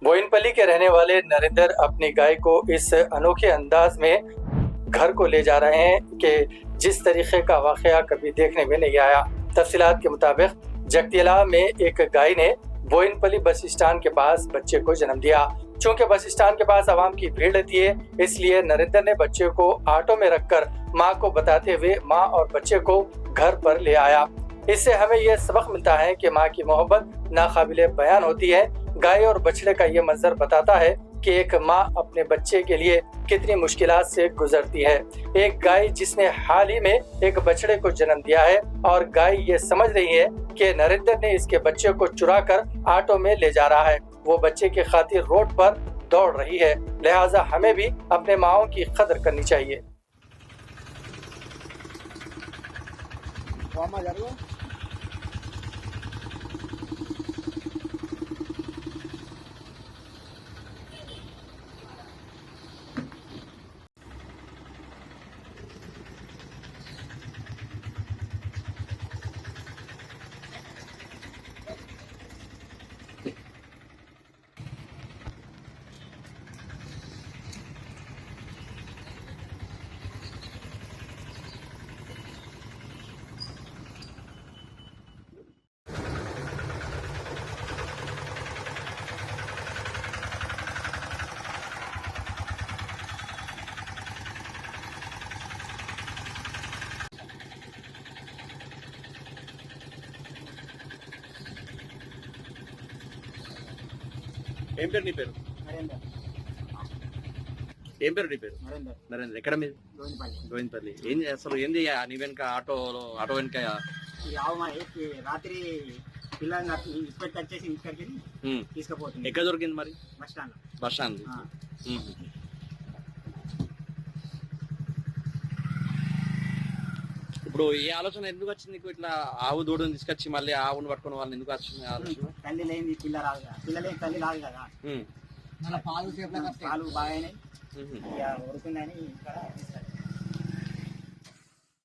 बोयिनपल्ली के रहने वाले नरेंद्र अपनी गाय को इस अनोखे अंदाज में घर को ले जा रहे हैं कि जिस तरीके का वाकया कभी देखने में नहीं आया। तफसीलात के मुताबिक जगतियाला में एक गाय ने बोयिनपल्ली बस स्टैंड के पास बच्चे को जन्म दिया। चूंकि बस स्टैंड के पास आवाम की भीड़ रहती है, इसलिए नरेंद्र ने बच्चे को ऑटो में रखकर मां को बताते हुए मां और बच्चे को घर पर ले आया। इससे हमें यह सबक मिलता है कि मां की मोहब्बत नाकाबिले बयान होती है। गाय और बछड़े का ये मंजर बताता है कि एक माँ अपने बच्चे के लिए कितनी मुश्किलात से गुजरती है। एक गाय जिसने हाल ही में एक बछड़े को जन्म दिया है और गाय ये समझ रही है कि नरेंद्र ने इसके बच्चे को चुरा कर ऑटो में ले जा रहा है। वो बच्चे की खातिर रोड पर दौड़ रही है, लिहाजा हमें भी अपने माओं की कदर करनी चाहिए। ఏం పేరు నీ పేరు? నరేందర్. ఏం పేరు నీ పేరు? నరేందర్. నరేంద్ర. ఎక్కడ మీరు? గోవిందపల్లి. ఏం అసలు ఏంది నీ వెనక ఆటో వెనక? రాత్రి పిల్లల్ని ఇప్పటి వచ్చేసి ఇక్కడికి తీసుకుపోతుంది. ఎక్కడ దొరికింది మరి? Bus stand. Bus stand. ఇప్పుడు ఈ ఆలోచన ఎందుకు వచ్చింది నీకు? ఇట్లా ఆవు దూడని తీసుకొచ్చి మళ్ళీ ఆవును పట్టుకుని వాళ్ళని ఎందుకు వచ్చింది ఆలోచన? తల్లి లేని పిల్ల రాదు కదా, పిల్ల లేని తల్లి రాదు కదా. పాలు బాగానే ఉరుకుందని ఇక్కడ